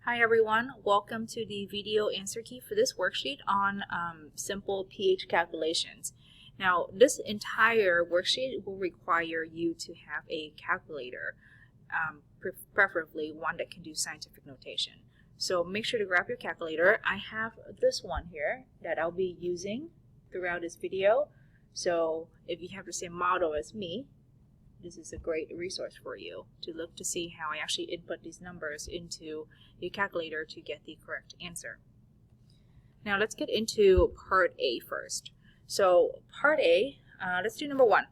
Hi everyone, welcome to the video answer key for this worksheet on simple pH calculations. Now this entire worksheet will require you to have a calculator, preferably one that can do scientific notation. So make sure to grab your calculator. I have this one here that I'll be using throughout this video. So if you have the same model as me, this is a great resource for you to look to see how I actually input these numbers into your calculator to get the correct answer. Now let's get into part A first. So part A, let's do number 1.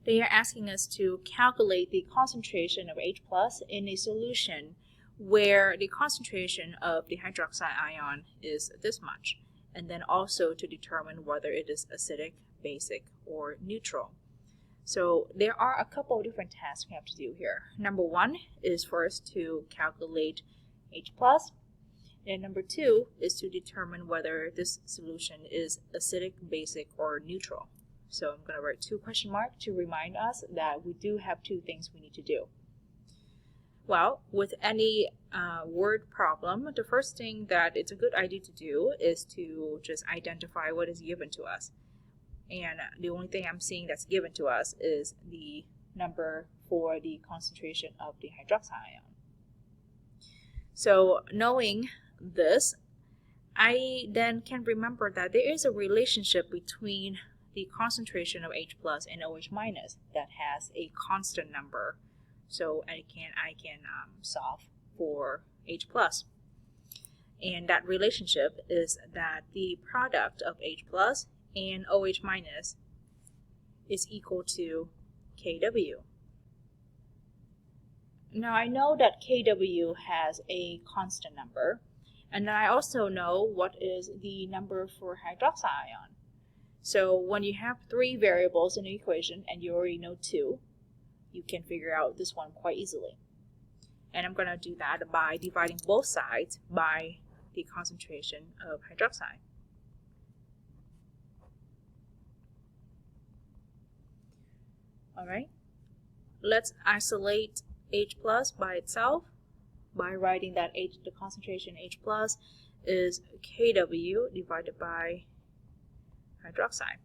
They are asking us to calculate the concentration of H plus in a solution where the concentration of the hydroxide ion is this much, and then also to determine whether it is acidic, basic, or neutral. So there are a couple of different tasks we have to do here. Number 1 is for us to calculate H plus, and number 2 is to determine whether this solution is acidic, basic, or neutral. So I'm going to write 2 question marks to remind us that we do have 2 things we need to do. Well, with any word problem, the first thing that it's a good idea to do is to just identify what is given to us. And the only thing I'm seeing that's given to us is the number for the concentration of the hydroxide ion. So knowing this, I then can remember that there is a relationship between the concentration of H plus and OH minus that has a constant number. So I can solve for H plus. And that relationship is that the product of H plus and OH minus is equal to Kw. Now I know that Kw has a constant number, and then I also know what is the number for hydroxide ion. So when you have 3 variables in an equation and you already know 2, you can figure out this one quite easily. And I'm going to do that by dividing both sides by the concentration of hydroxide. Alright, let's isolate H plus by itself by writing that the concentration H plus is Kw divided by hydroxide.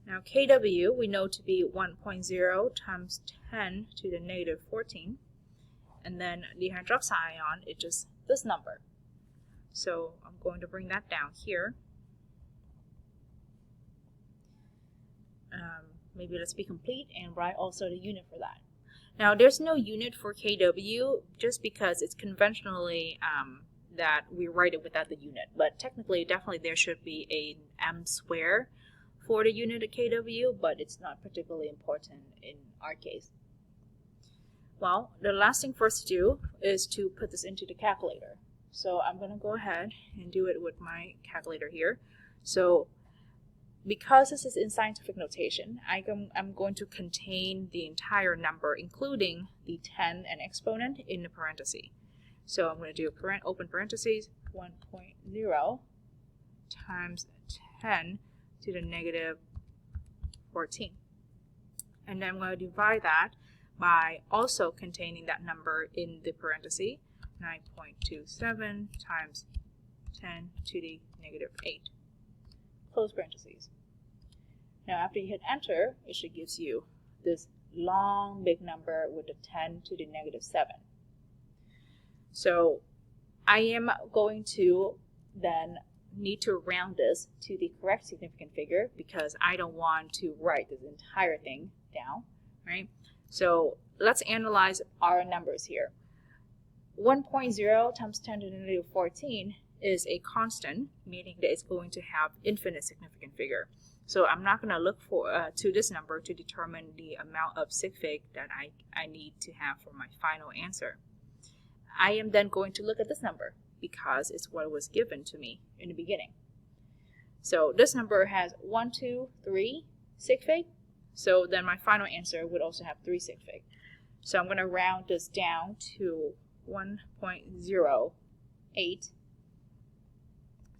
Now Kw we know to be 1.0 times 10 to the negative 14, and then the hydroxide ion is just this number. So I'm going to bring that down here. Maybe let's be complete and write also the unit for that. Now there's no unit for Kw just because it's conventionally that we write it without the unit, but technically definitely there should be a m square for the unit of Kw, but it's not particularly important in our case. Well, the last thing for us to do is to put this into the calculator. So I'm going to go ahead and do it with my calculator here. So because this is in scientific notation, I'm going to contain the entire number, including the 10 and exponent, in the parenthesis. So I'm going to do open parentheses 1.0 times 10 to the negative 14. And then I'm going to divide that by also containing that number in the parenthesis, 9.27 times 10 to the negative 8. Close parentheses. Now after you hit enter, it should give you this long big number with a 10 to the negative 7. So I am going to then need to round this to the correct significant figure because I don't want to write this entire thing down, right? So let's analyze our numbers here. 1.0 times 10 to the negative 14 is a constant, meaning that it's going to have infinite significant figure. So I'm not going to look to this number to determine the amount of sig fig that I need to have for my final answer. I am then going to look at this number because it's what was given to me in the beginning. So this number has 1, 2, 3 sig fig. So then my final answer would also have 3 sig fig. So I'm going to round this down to 1.08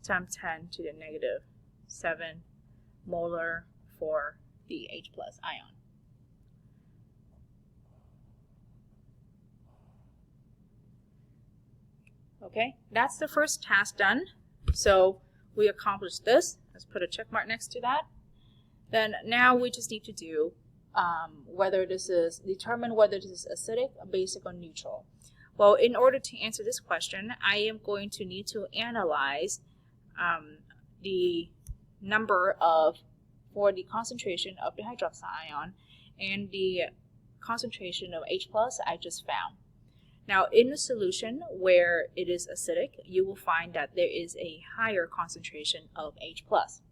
times 10 to the negative 7 molar for the H plus ion. Okay, that's the first task done. So we accomplished this. Let's put a check mark next to that. Then now we just need to do determine whether this is acidic, basic, or neutral. Well, in order to answer this question, I am going to need to analyze the number for the concentration of the hydroxide ion and the concentration of H plus I just found. Now, in a solution where it is acidic, you will find that there is a higher concentration of H plus.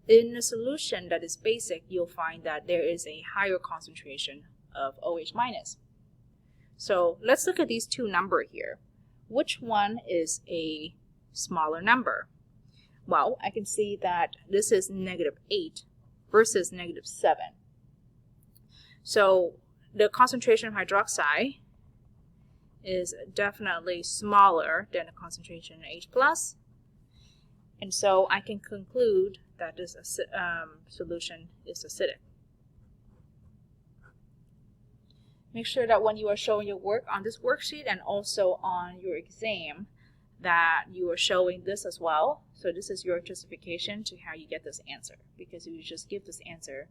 In a solution that is basic, you'll find that there is a higher concentration of OH minus. So let's look at these two numbers here. Which one is a smaller number? Well, I can see that this is -8 versus -7. So the concentration of hydroxide is definitely smaller than the concentration of H plus. And so I can conclude that this solution is acidic. Make sure that when you are showing your work on this worksheet and also on your exam that you are showing this as well. So this is your justification to how you get this answer. Because if you just give this answer,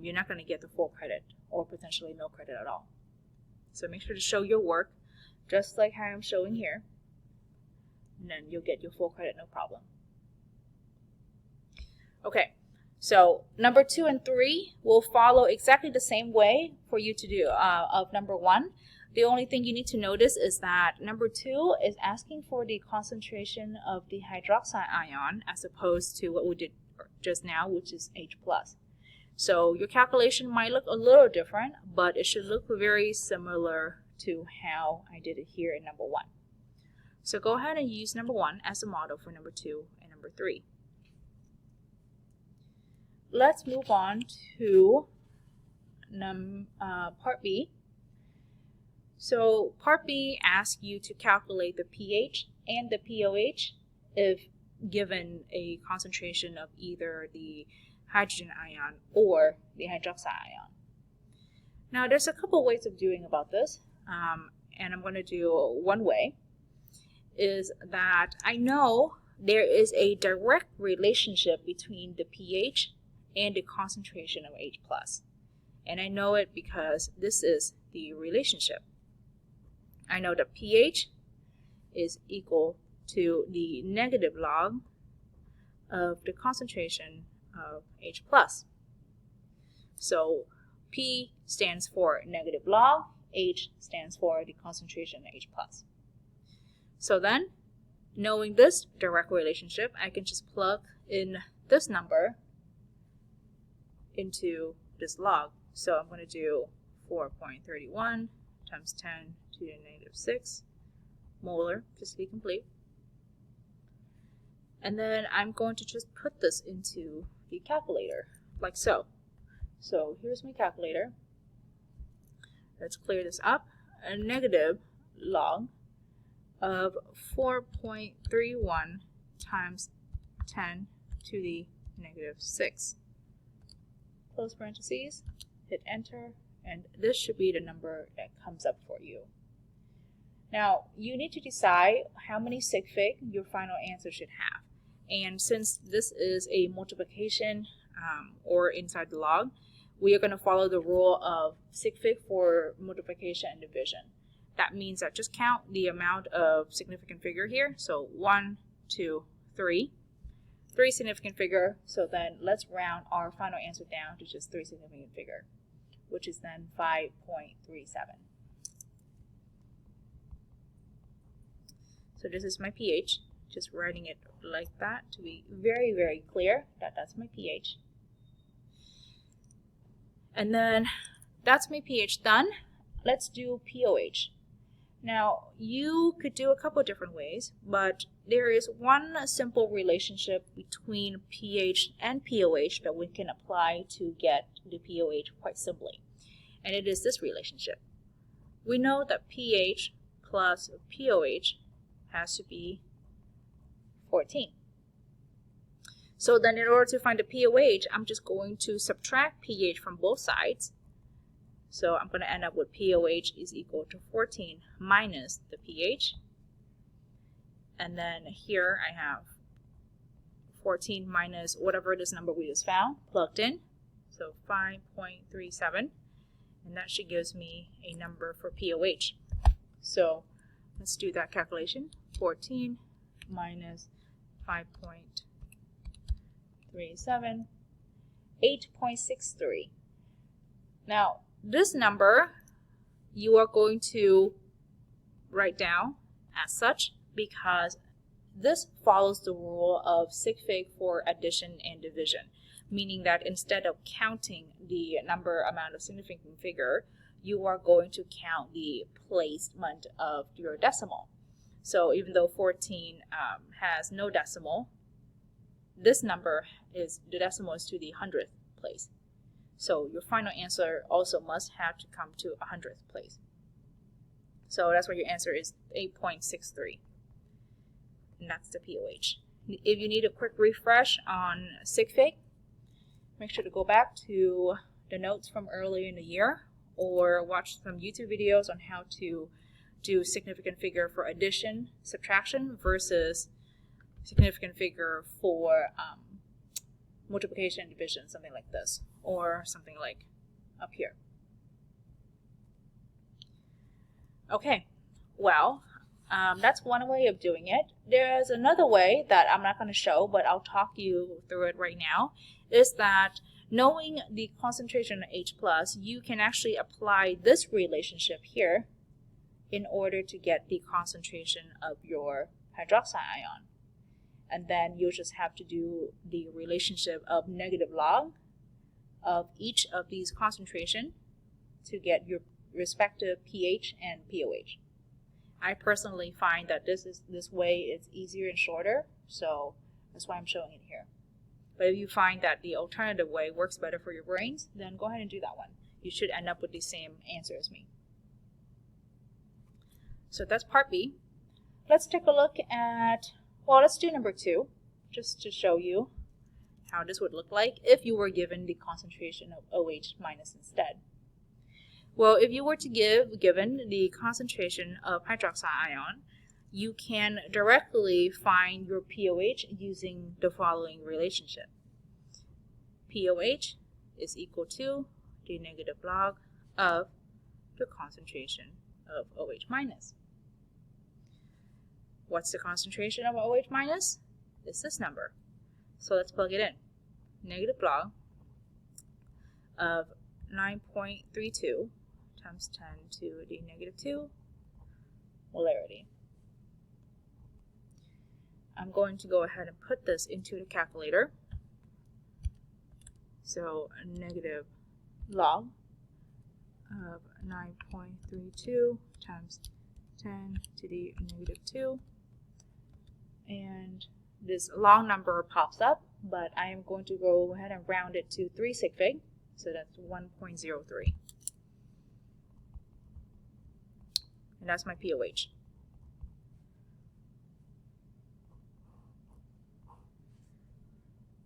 you're not going to get the full credit or potentially no credit at all. So make sure to show your work just like how I'm showing here. And then you'll get your full credit, no problem. Okay, so number 2 and 3 will follow exactly the same way for you to do of number 1. The only thing you need to notice is that number 2 is asking for the concentration of the hydroxide ion as opposed to what we did just now, which is H plus. So your calculation might look a little different, but it should look very similar to how I did it here in number 1. So go ahead and use number 1 as a model for number 2 and number 3. Let's move on to part B. So part B asks you to calculate the pH and the pOH if given a concentration of either the hydrogen ion or the hydroxide ion. Now there's a couple ways of doing about this, and I'm going to do one way is that I know there is a direct relationship between the pH and the concentration of H plus. And I know it because this is the relationship. I know that pH is equal to the negative log of the concentration of H plus. So P stands for negative log, H stands for the concentration of H plus. So then, knowing this direct relationship, I can just plug in this number into this log. So I'm going to do 4.31 times 10 to the -6 molar, just to be complete. And then I'm going to just put this into the calculator, like so. So here's my calculator. Let's clear this up. A negative log of 4.31 times 10 to the -6. Close parentheses, hit enter, and this should be the number that comes up for you. Now, you need to decide how many sig fig your final answer should have. And since this is a multiplication or inside the log, we are going to follow the rule of sig fig for multiplication and division. That means that just count the amount of significant figure here. So 1, 2, 3. 3 significant figure. So then let's round our final answer down to just 3 significant figure, which is then 5.37. So this is my pH. Just writing it like that to be very, very clear that that's my pH. And then that's my pH done. Let's do pOH. Now, you could do a couple different ways, but there is one simple relationship between pH and pOH that we can apply to get the pOH quite simply. And it is this relationship. We know that pH plus pOH has to be 14. So then in order to find the pOH, I'm just going to subtract pH from both sides. So I'm going to end up with pOH is equal to 14 minus the pH. And then here I have 14 minus whatever this number we just found plugged in. So 5.37. And that should give me a number for POH. So let's do that calculation. 14 minus 5.37, 8.63. Now, this number you are going to write down as such because this follows the rule of sig fig for addition and division, meaning that instead of counting the amount of significant figure, you are going to count the placement of your decimal. So even though 14 has no decimal, this number is, the decimal is to the 100th place. So your final answer also must have to come to 100th place. So that's why your answer is 8.63. And that's the POH. If you need a quick refresh on sig fig, make sure to go back to the notes from earlier in the year or watch some YouTube videos on how to do significant figure for addition, subtraction versus significant figure for multiplication and division, something like this, or something like up here. Okay, well, that's one way of doing it. There's another way that I'm not going to show, but I'll talk you through it right now, is that knowing the concentration of H+, you can actually apply this relationship here in order to get the concentration of your hydroxide ion. And then you'll just have to do the relationship of negative log of each of these concentration to get your respective pH and POH. I personally find that this way is easier and shorter, so that's why I'm showing it here. But if you find that the alternative way works better for your brains, then go ahead and do that one. You should end up with the same answer as me. So that's part B. Let's take a look at, well, let's do number 2, just to show you how this would look like if you were given the concentration of OH minus instead. Well, if you were to given the concentration of hydroxide ion, you can directly find your POH using the following relationship. POH is equal to the negative log of the concentration of OH minus. What's the concentration of OH minus? It's this number. So let's plug it in. Negative log of 9.32 times 10 to the negative 2 molarity. I'm going to go ahead and put this into the calculator. So a negative log of 9.32 times 10 to the negative 2. And this long number pops up, but I am going to go ahead and round it to 3 sig fig. So that's 1.03. And that's my POH.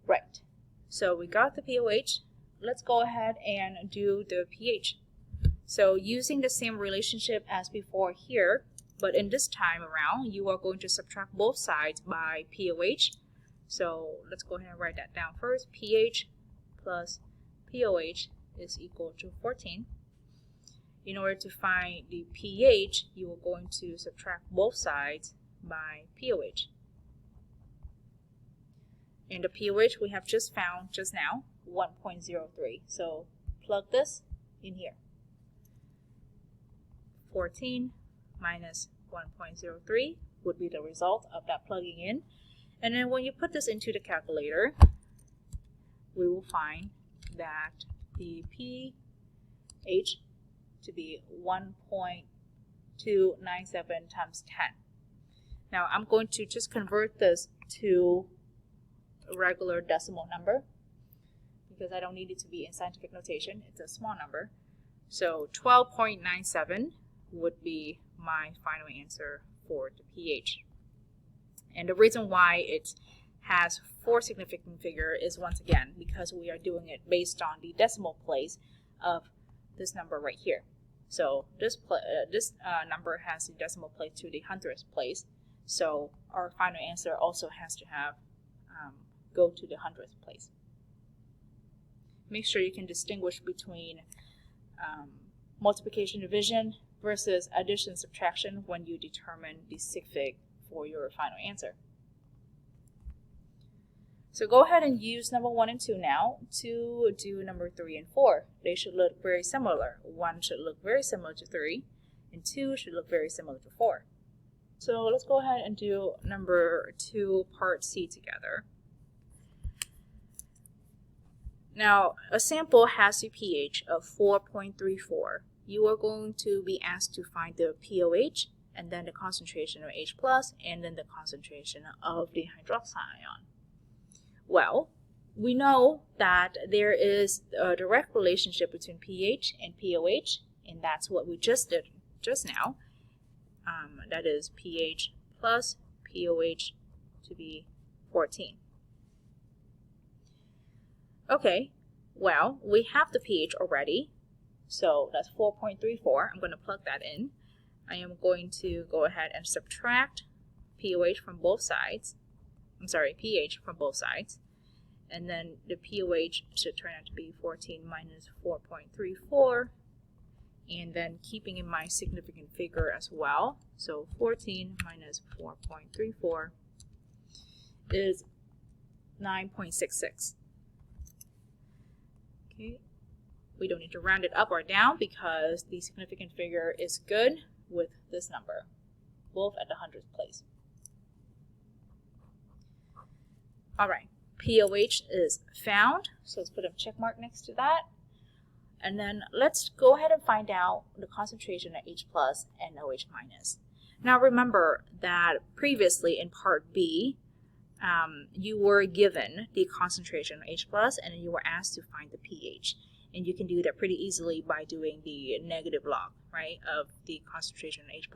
Right. So we got the POH. Let's go ahead and do the pH. So using the same relationship as before here, but in this time around, you are going to subtract both sides by POH. So let's go ahead and write that down first. pH plus POH is equal to 14. In order to find the pH, you are going to subtract both sides by POH. And the POH we have just found just now, 1.03. So plug this in here. 14 minus 1.03 would be the result of that plugging in. And then when you put this into the calculator, we will find that the pH to be 1.297 times 10. Now I'm going to just convert this to a regular decimal number because I don't need it to be in scientific notation. It's a small number. So 12.97 would be my final answer for the pH. And the reason why it has 4 significant figure is once again because we are doing it based on the decimal place of this number right here. So this number has the decimal place to the 100th place. So our final answer also has to have go to the 100th place. Make sure you can distinguish between multiplication division versus addition subtraction when you determine the sig fig for your final answer. So go ahead and use number 1 and 2 now to do number 3 and 4. They should look very similar. 1 should look very similar to 3, and 2 should look very similar to 4. So let's go ahead and do number 2 part C together. Now, a sample has a pH of 4.34. You are going to be asked to find the POH, and then the concentration of H+, and then the concentration of the hydroxide ion. Well, we know that there is a direct relationship between pH and POH, and that's what we just did just now. That is pH plus POH to be 14. Okay, well, we have the pH already, so that's 4.34. I'm going to plug that in. I am going to go ahead and subtract POH from both sides. I'm sorry, pH from both sides. And then the POH should turn out to be 14 minus 4.34. And then keeping in mind significant figure as well. So 14 minus 4.34 is 9.66. Okay, we don't need to round it up or down because the significant figure is good with this number, both at the 100th place. All right, POH is found, so let's put a check mark next to that. And then let's go ahead and find out the concentration of H+ and OH-. Now remember that previously in part B, you were given the concentration of H+ and you were asked to find the pH. And you can do that pretty easily by doing the negative log, right, of the concentration of H+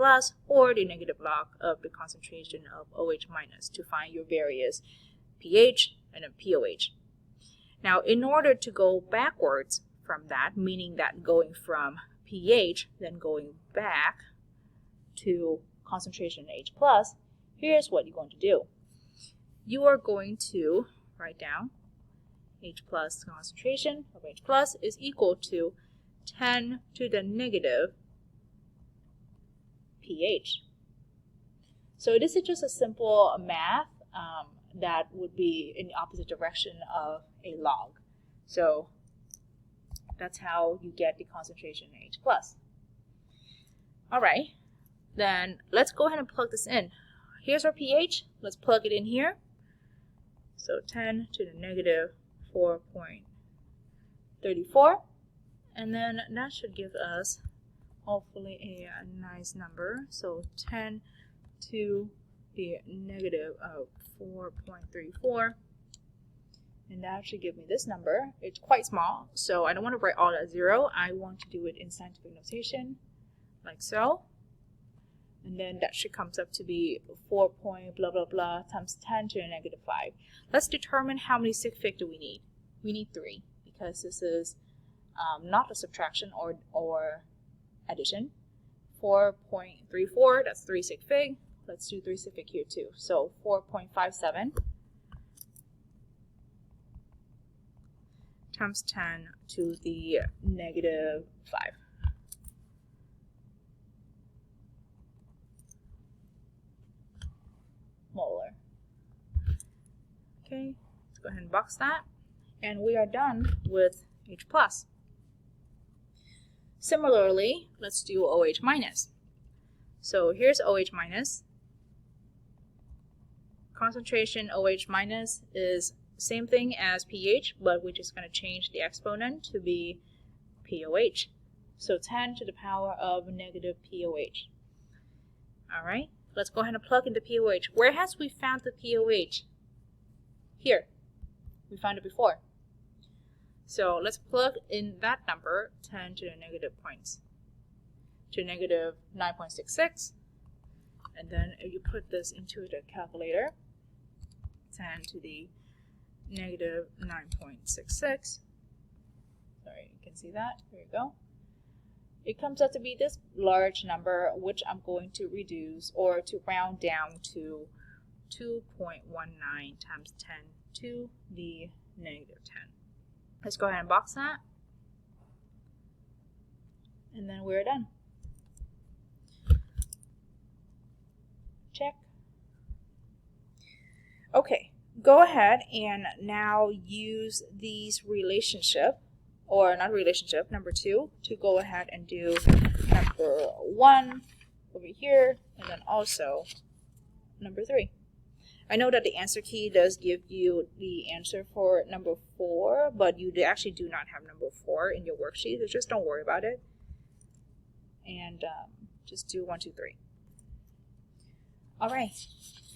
or the negative log of the concentration of OH- to find your various pH and then POH. Now, in order to go backwards from that, meaning that going from pH, then going back to concentration H+, here's what you're going to do. You are going to write down H+ concentration of H+ is equal to 10 to the negative pH. So this is just a simple math that would be in the opposite direction of a log. So that's how you get the concentration in H+. All right, then let's go ahead and plug this in. Here's our pH. Let's plug it in here. So 10 to the negative 4.34. And then that should give us hopefully a nice number. So 10 to the negative of 4.34. And that should give me this number. It's quite small, so I don't want to write all at 0. I want to do it in scientific notation, like so. And then that should come up to be 4 point blah blah blah times 10 to the negative 5. Let's determine how many sig fig do we need. We need 3 because this is not a subtraction or addition. 4.34, that's 3 sig fig. Let's do 3 sig fig here too. So 4.57 times 10 to the negative 5. Molar. Okay, let's go ahead and box that. And we are done with H+. Similarly, let's do OH-. So here's OH-. Concentration OH- is same thing as pH, but we're just going to change the exponent to be POH. So 10 to the power of negative POH. All right, let's go ahead and plug in the POH. Where has we found the POH? Here. We found it before. So let's plug in that number, 10 to the negative points, to negative 9.66. And then if you put this into the calculator, 10 to the negative 9.66. Sorry, you can see that. There you go. it comes out to be this large number, which I'm going to reduce or to round down to 2.19 times 10 to the negative 10. Let's go ahead and box that. And then we're done. Check. Okay, go ahead and now use these relationship, or not relationship, number 2, to go ahead and do number 1 over here, and then also number 3. I know that the answer key does give you the answer for number 4, but you actually do not have number 4 in your worksheet, so just don't worry about it. And just do 1, 2, 3. All right.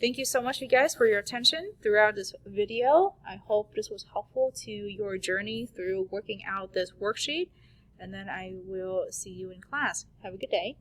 Thank you so much, you guys, for your attention throughout this video. I hope this was helpful to your journey through working out this worksheet. And then I will see you in class. Have a good day.